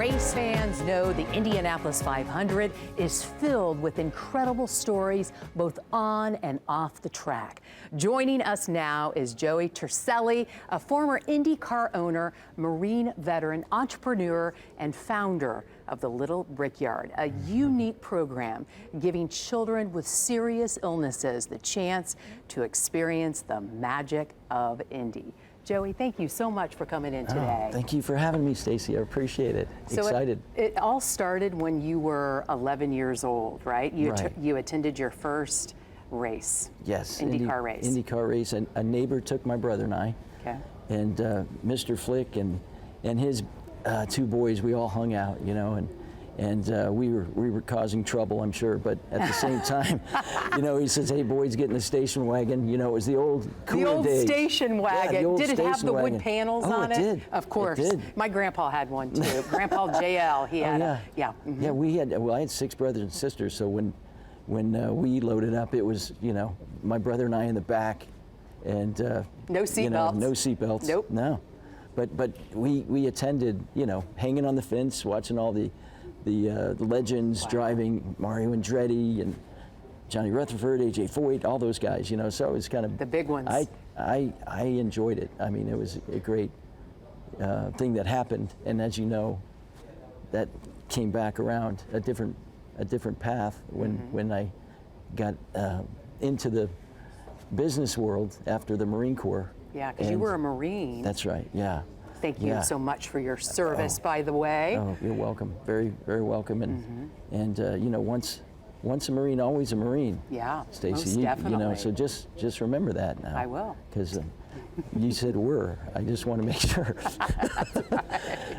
Race fans know the Indianapolis 500 is filled with incredible stories both on and off the track. Joining us now is Joey Truscelli, a former IndyCar owner, Marine veteran, entrepreneur, and founder of the Little Brickyard, a unique program giving children with serious illnesses the chance to experience the magic of Indy. Joey, thank you so much for coming in today. Oh, thank you for having me, Stacy. I appreciate it. Excited. It all started when you were 11 years old, right? You attended your first race. Yes. IndyCar race. IndyCar race. And a neighbor took my brother and I. Okay. And Mr. Flick and his two boys, we all hung out, you know, and we were causing trouble, I'm sure, but at the same time, you know, he says, "Hey, boys, get in the station wagon." You know, it was the old cooler days. Station wagon. Yeah, the old did it have the wood panels on it? Oh, it did. Of course. It did. My grandpa had one too. Grandpa JL, he had yeah. Mm-hmm. Yeah, I had 6 brothers and sisters, so when we loaded up, it was, you know, my brother and I in the back, and no seatbelts. No seatbelts. Nope. No. But we attended, you know, hanging on the fence, watching all the legends driving, Mario Andretti and Johnny Rutherford, AJ Foyt, all those guys, you know, so it was kind of the big ones. I enjoyed it. I mean, it was a great thing that happened, and as you know, that came back around a different path when I got into the business world after the Marine Corps. Yeah, because you were a Marine. That's right. Yeah. Thank you so much for your service, by the way. Oh, you're welcome. Very, very welcome. And you know, once a Marine, always a Marine. Yeah, Stacy, most definitely. You know, so just remember that now. I will. Because you said "were." I just want to make sure.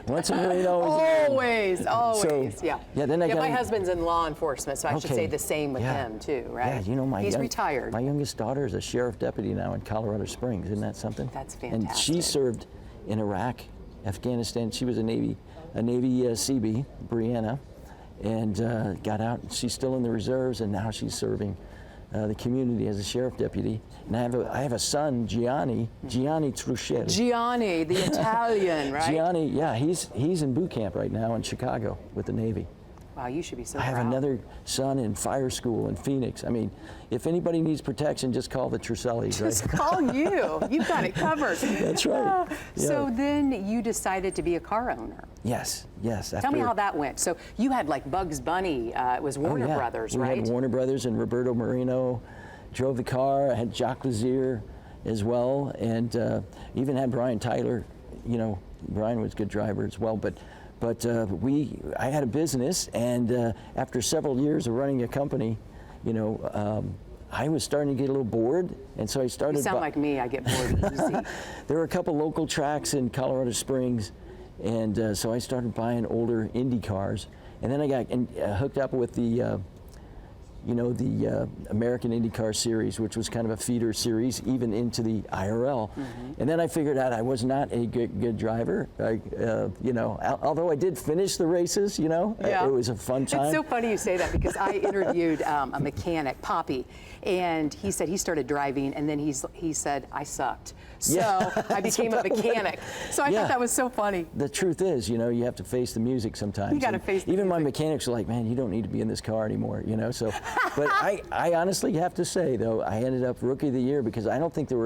Once a Marine, always. Always. So, yeah. Yeah. Then my husband's in law enforcement, so I should say the same with him too, right? Yeah. You know, he's retired. My youngest daughter is a sheriff deputy now in Colorado Springs. Isn't that something? That's fantastic. And she served in Iraq, Afghanistan. She was a Navy CB, Brianna, and got out. She's still in the reserves, and now she's serving the community as a sheriff deputy. And I have a son, Gianni Truscelli. Gianni, the Italian, right? Gianni, yeah, he's in boot camp right now in Chicago with the Navy. Wow, you should be so I have proud. another son in fire school in Phoenix. I mean, if anybody needs protection, just call the Truscellis. Just call you. You've got it covered. That's right. Yeah. So then you decided to be a car owner. Yes. Tell me how that went. So you had like Bugs Bunny. It was Warner Brothers, right? We had Warner Brothers, and Roberto Moreno drove the car. I had Jacques Lazier as well, and even had Brian Tyler. You know, Brian was a good driver as well, but I had a business, and after several years of running a company, you know, I was starting to get a little bored, and so I started. You sound like me. I get bored easy. There were a couple local tracks in Colorado Springs, and so I started buying older Indy cars, and then I got hooked up with the American IndyCar series, which was kind of a feeder series, even into the IRL. And then I figured out I was not a good driver. You know, although I did finish the races, you know, it was a fun time. It's so funny you say that, because I interviewed a mechanic, Poppy, and he said he started driving, and then he said I sucked. So I became a mechanic. So I thought that was so funny. The truth is, you know, you have to face the music sometimes. You got to face the music. Even my music. mechanics are like, "Man, you don't need to be in this car anymore," you know. So, but I honestly have to say though, I ended up Rookie of the Year because I think there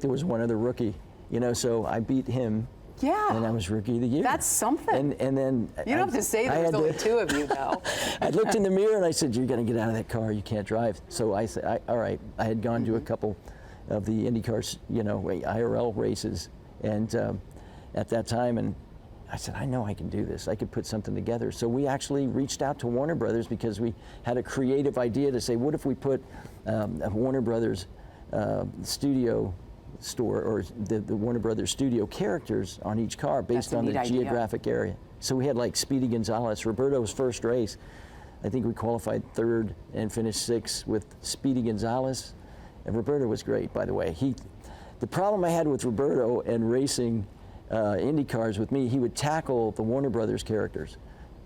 was one other rookie, you know. So I beat him. Yeah. And I was Rookie of the Year. That's something. And then you don't have to say there was only 2 of you though. I looked in the mirror and I said, "You're going to get out of that car. You can't drive." So I said, "All right." I had gone to a couple of the IndyCar, you know, IRL races, and at that time, and I said, "I know I can do this. I could put something together." So we actually reached out to Warner Brothers because we had a creative idea to say, what if we put a Warner Brothers studio store, or the Warner Brothers studio characters on each car based on the geographic area. So we had like Speedy Gonzalez, Roberto's first race. I think we qualified 3rd and finished 6th with Speedy Gonzalez. And Roberto was great, by the way. The problem I had with Roberto and racing Indy cars with me, he would tackle the Warner Brothers characters.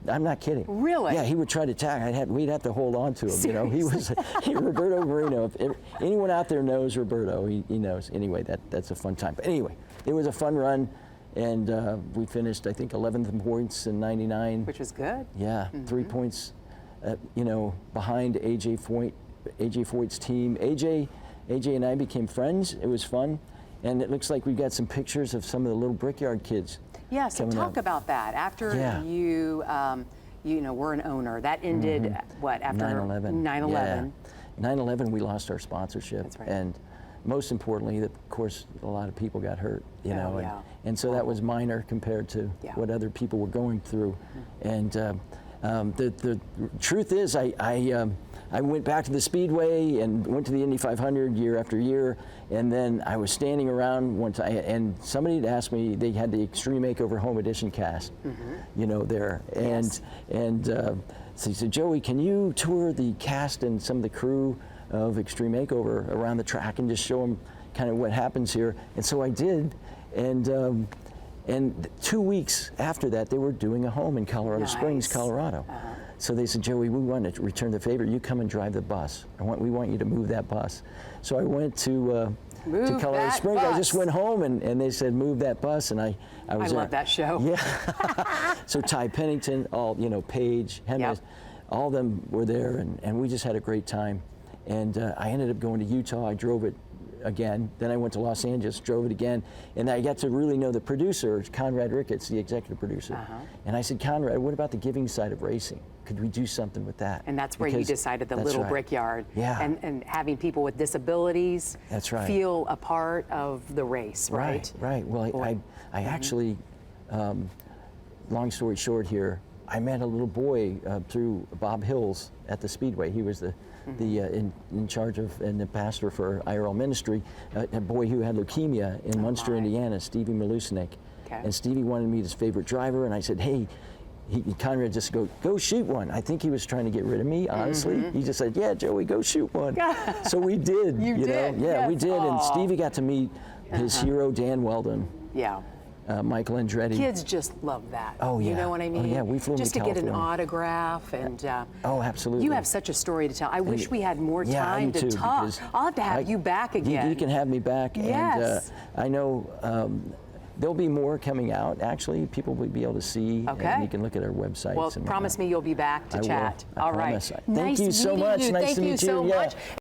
I'm not kidding. Really? Yeah, he would try to tackle. We'd have to hold on to him. Seriously? You know, he was Roberto Moreno. If anyone out there knows Roberto, he knows. Anyway, that's a fun time. But anyway, it was a fun run. And we finished, I think, 11th in points in '99. Which was good. Yeah, 3 points, you know, behind AJ Foyt's team. AJ and I became friends. It was fun, and it looks like we've got some pictures of some of the little Brickyard kids. Yeah, so talk about that. After you, you know, were an owner, that ended what, after 9/11? 9/11. Yeah. 9/11, we lost our sponsorship. That's right. And most importantly, of course, a lot of people got hurt, you know, and so that was minor compared to what other people were going through. And the truth is, I went back to the Speedway and went to the Indy 500 year after year, and then I was standing around one time, and somebody had asked me, they had the Extreme Makeover Home Edition cast, you know, there, and so he said, Joey, can you tour the cast and some of the crew of Extreme Makeover around the track and just show them kind of what happens here? And so I did, and 2 weeks after that, they were doing a home in Colorado Springs, Colorado. So they said, Joey, we want to return the favor. You come and drive the bus. We want you to move that bus. So I went to Colorado Springs. I just went home, and they said, move that bus, and I was love that show. Yeah. So Ty Pennington, Paige, Hemis, all of them were there, and we just had a great time. And I ended up going to Utah. I drove it again. Then I went to Los Angeles, drove it again, and I got to really know the producer, Conrad Ricketts, the executive producer. And I said, Conrad, what about the giving side of racing? Could we do something with that? And that's where you decided the Little Brickyard. Yeah. And having people with disabilities feel a part of the race, right? Right. Well, I actually, long story short here, I met a little boy through Bob Hills at the Speedway. He was the in charge of and the pastor for IRL ministry, a boy who had leukemia in Munster, Indiana, Stevie Malusnik. And Stevie wanted me his favorite driver, and I said, hey, Conrad just go shoot one. I think he was trying to get rid of me, honestly. He just said, yeah, Joey, go shoot one. So we did. You did? know? Yeah, we did. And Stevie got to meet his hero, Dan Weldon. Yeah. Michael Andretti. Kids just love that. Oh, yeah. You know what I mean? Oh, yeah, we flew just to to get an California. autograph and. Oh, absolutely. You have such a story to tell. I wish we had more time to talk. I'll have to have you back again. You can have me back. Yes. And I know there'll be more coming out. Actually, people will be able to see. Okay. And you can look at our websites. Well, promise me you'll be back to chat. I promise. All right. Thank you so much. Nice to meet you. Thank you so much.